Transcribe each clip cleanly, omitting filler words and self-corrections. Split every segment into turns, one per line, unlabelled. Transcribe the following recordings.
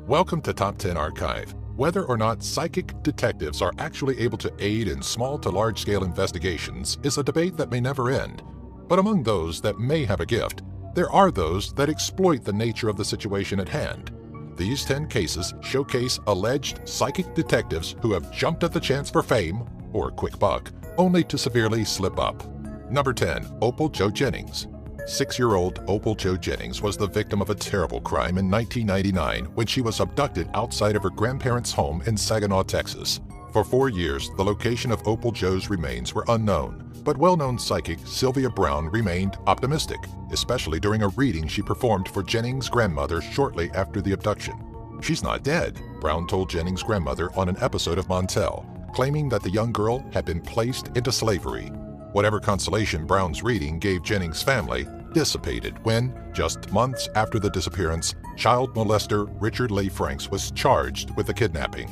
Welcome to Top 10 Archive. Whether or not psychic detectives are actually able to aid in small to large-scale investigations is a debate that may never end. But among those that may have a gift, there are those that exploit the nature of the situation at hand. These 10 cases showcase alleged psychic detectives who have jumped at the chance for fame, or quick buck, only to severely slip up. Number 10. Opal Jo Jennings. 6-year-old Opal Jo Jennings was the victim of a terrible crime in 1999 when she was abducted outside of her grandparents' home in Saginaw, Texas. For 4 years, the location of Opal Jo's remains were unknown, but well-known psychic Sylvia Brown remained optimistic, especially during a reading she performed for Jennings' grandmother shortly after the abduction. "She's not dead," Brown told Jennings' grandmother on an episode of Montel, claiming that the young girl had been placed into slavery. Whatever consolation Brown's reading gave Jennings' family dissipated when, just months after the disappearance, child molester Richard Lee Franks was charged with the kidnapping.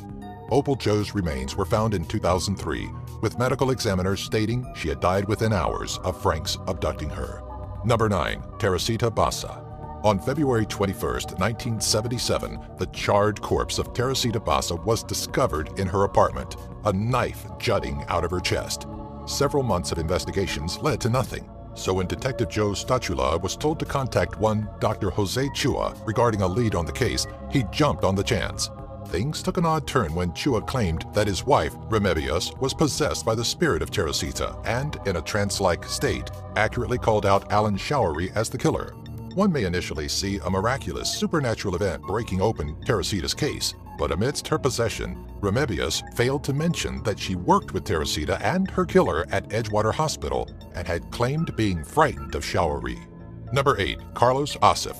Opal Jo's remains were found in 2003, with medical examiners stating she had died within hours of Franks abducting her. Number 9. Teresita Basa. On February 21, 1977, the charred corpse of Teresita Basa was discovered in her apartment, a knife jutting out of her chest. Several months of investigations led to nothing. So when Detective Joe Stachula was told to contact one Dr. Jose Chua regarding a lead on the case, he jumped on the chance. Things took an odd turn when Chua claimed that his wife, Remedios, was possessed by the spirit of Teresita and, in a trance-like state, accurately called out Alan Showery as the killer. One may initially see a miraculous supernatural event breaking open Teresita's case, but amidst her possession, Remedios failed to mention that she worked with Teresita and her killer at Edgewater Hospital and had claimed being frightened of Showery. Number 8. Carlos Asif.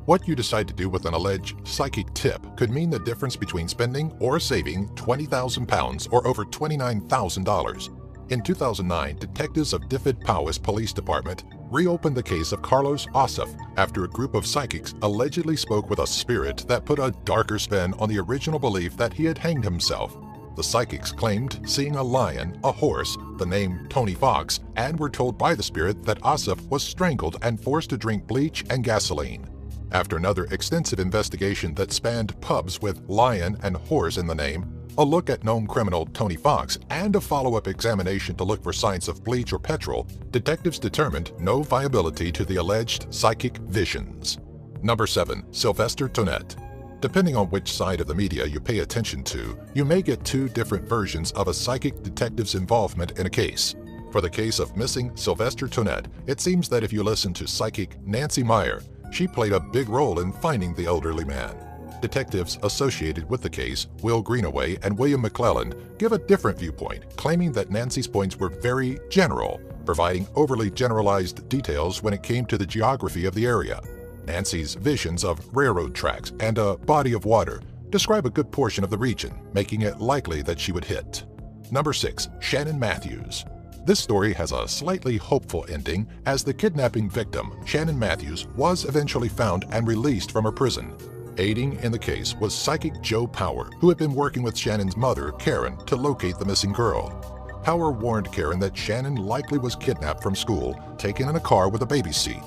What you decide to do with an alleged psychic tip could mean the difference between spending or saving £20,000 or over $29,000. In 2009, detectives of Dyfed Powys Police Department reopened the case of Carlos Asif after a group of psychics allegedly spoke with a spirit that put a darker spin on the original belief that he had hanged himself. The psychics claimed seeing a lion, a horse, the name Tony Fox, and were told by the spirit that Asif was strangled and forced to drink bleach and gasoline. After another extensive investigation that spanned pubs with lion and horse in the name, a look at known criminal Tony Fox, and a follow-up examination to look for signs of bleach or petrol, detectives determined no viability to the alleged psychic visions. Number 7. Sylvester Tonette. Depending on which side of the media you pay attention to, you may get two different versions of a psychic detective's involvement in a case. For the case of missing Sylvester Tonette, it seems that if you listen to psychic Nancy Meyer, she played a big role in finding the elderly man. Detectives associated with the case, Will Greenaway and William McClelland, give a different viewpoint, claiming that Nancy's points were very general, providing overly generalized details when it came to the geography of the area. Nancy's visions of railroad tracks and a body of water describe a good portion of the region, making it likely that she would hit. Number 6. Shannon Matthews. This story has a slightly hopeful ending, as the kidnapping victim, Shannon Matthews, was eventually found and released from her prison. Aiding in the case was psychic Joe Power, who had been working with Shannon's mother, Karen, to locate the missing girl. Power warned Karen that Shannon likely was kidnapped from school, taken in a car with a baby seat.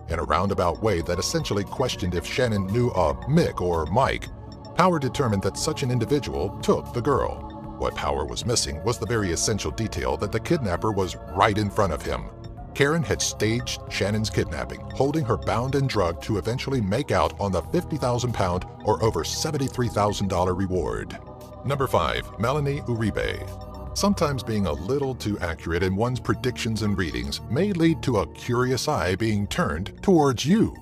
In a roundabout way that essentially questioned if Shannon knew a Mick or Mike, Power determined that such an individual took the girl. What Power was missing was the very essential detail that the kidnapper was right in front of him. Karen had staged Shannon's kidnapping, holding her bound and drugged to eventually make out on the £50,000 or over $73,000 reward. Number 5. Melanie Uribe. Sometimes being a little too accurate in one's predictions and readings may lead to a curious eye being turned towards you.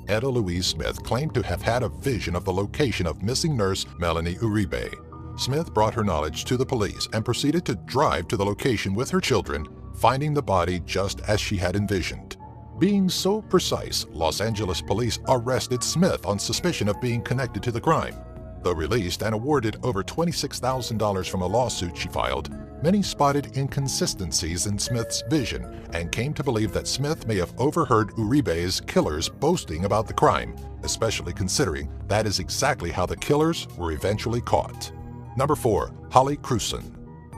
Etta Louise Smith claimed to have had a vision of the location of missing nurse Melanie Uribe. Smith brought her knowledge to the police and proceeded to drive to the location with her children, finding the body just as she had envisioned. Being so precise, Los Angeles police arrested Smith on suspicion of being connected to the crime. Though released and awarded over $26,000 from a lawsuit she filed, many spotted inconsistencies in Smith's vision and came to believe that Smith may have overheard Uribe's killers boasting about the crime, especially considering that is exactly how the killers were eventually caught. Number 4. Holly Krewson.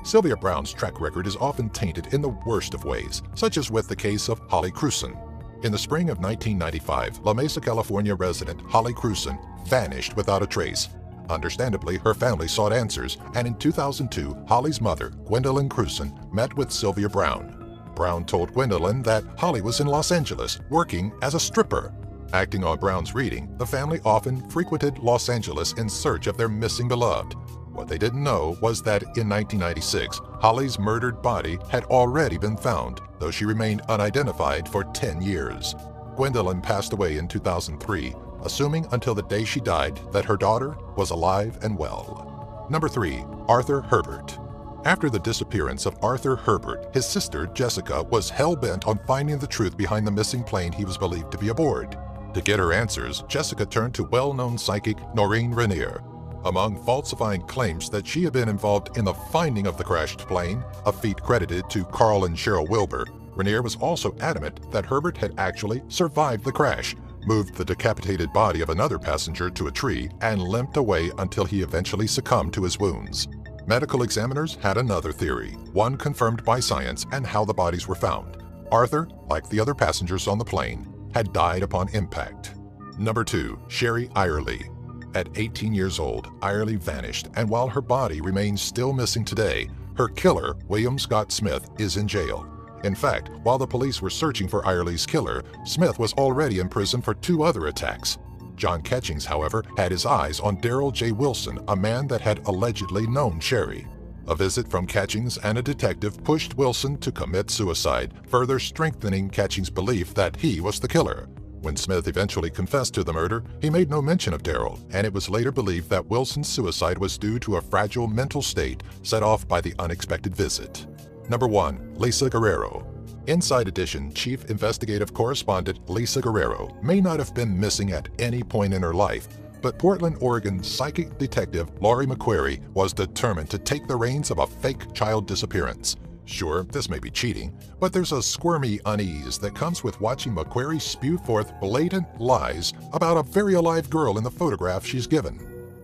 Sylvia Brown's track record is often tainted in the worst of ways, such as with the case of Holly Krewson. In the spring of 1995, La Mesa, California resident Holly Krewson vanished without a trace. Understandably, her family sought answers, and in 2002, Holly's mother, Gwendolyn Cruson, met with Sylvia Brown. Brown told Gwendolyn that Holly was in Los Angeles, working as a stripper. Acting on Brown's reading, the family often frequented Los Angeles in search of their missing beloved. What they didn't know was that in 1996, Holly's murdered body had already been found, though she remained unidentified for 10 years. Gwendolyn passed away in 2003, assuming until the day she died that her daughter was alive and well. Number 3. Arthur Herbert. After the disappearance of Arthur Herbert, his sister, Jessica, was hell-bent on finding the truth behind the missing plane he was believed to be aboard. To get her answers, Jessica turned to well-known psychic Noreen Rainier. Among falsifying claims that she had been involved in the finding of the crashed plane, a feat credited to Carl and Cheryl Wilbur, Rainier was also adamant that Herbert had actually survived the crash, moved the decapitated body of another passenger to a tree, and limped away until he eventually succumbed to his wounds. Medical examiners had another theory, one confirmed by science and how the bodies were found. Arthur, like the other passengers on the plane, had died upon impact. Number 2. Sherry Irely. At 18 years old, Irely vanished, and while her body remains still missing today, her killer, William Scott Smith, is in jail. In fact, while the police were searching for Irely's killer, Smith was already in prison for 2 other attacks. John Catchings, however, had his eyes on Darrell J. Wilson, a man that had allegedly known Sherry. A visit from Catchings and a detective pushed Wilson to commit suicide, further strengthening Catchings' belief that he was the killer. When Smith eventually confessed to the murder, he made no mention of Darrell, and it was later believed that Wilson's suicide was due to a fragile mental state set off by the unexpected visit. Number 1. Lisa Guerrero. Inside Edition Chief Investigative Correspondent Lisa Guerrero may not have been missing at any point in her life, but Portland, Oregon psychic detective Laurie McQuarrie was determined to take the reins of a fake child disappearance. Sure, this may be cheating, but there's a squirmy unease that comes with watching McQuarrie spew forth blatant lies about a very alive girl in the photograph she's given.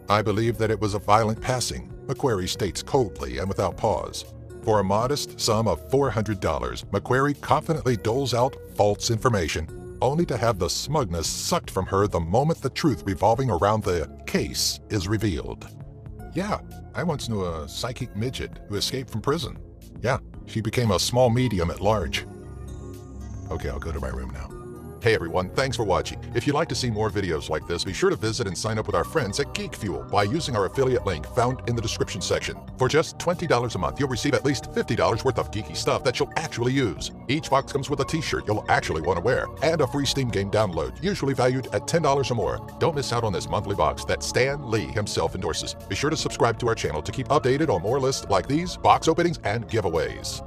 I believe that it was a violent passing, McQuarrie states coldly and without pause. For a modest sum of $400, McQuarrie confidently doles out false information, only to have the smugness sucked from her the moment the truth revolving around the case is revealed. Yeah, I once knew a psychic midget who escaped from prison. Yeah, she became a small medium at large. Okay, I'll go to my room now. Hey everyone, thanks for watching. If you'd like to see more videos like this, be sure to visit and sign up with our friends at Geek Fuel by using our affiliate link found in the description section. For just $20 a month, you'll receive at least $50 worth of geeky stuff that you'll actually use. Each box comes with a t-shirt you'll actually want to wear, and a free Steam game download, usually valued at $10 or more. Don't miss out on this monthly box that Stan Lee himself endorses. Be sure to subscribe to our channel to keep updated on more lists like these, box openings, and giveaways.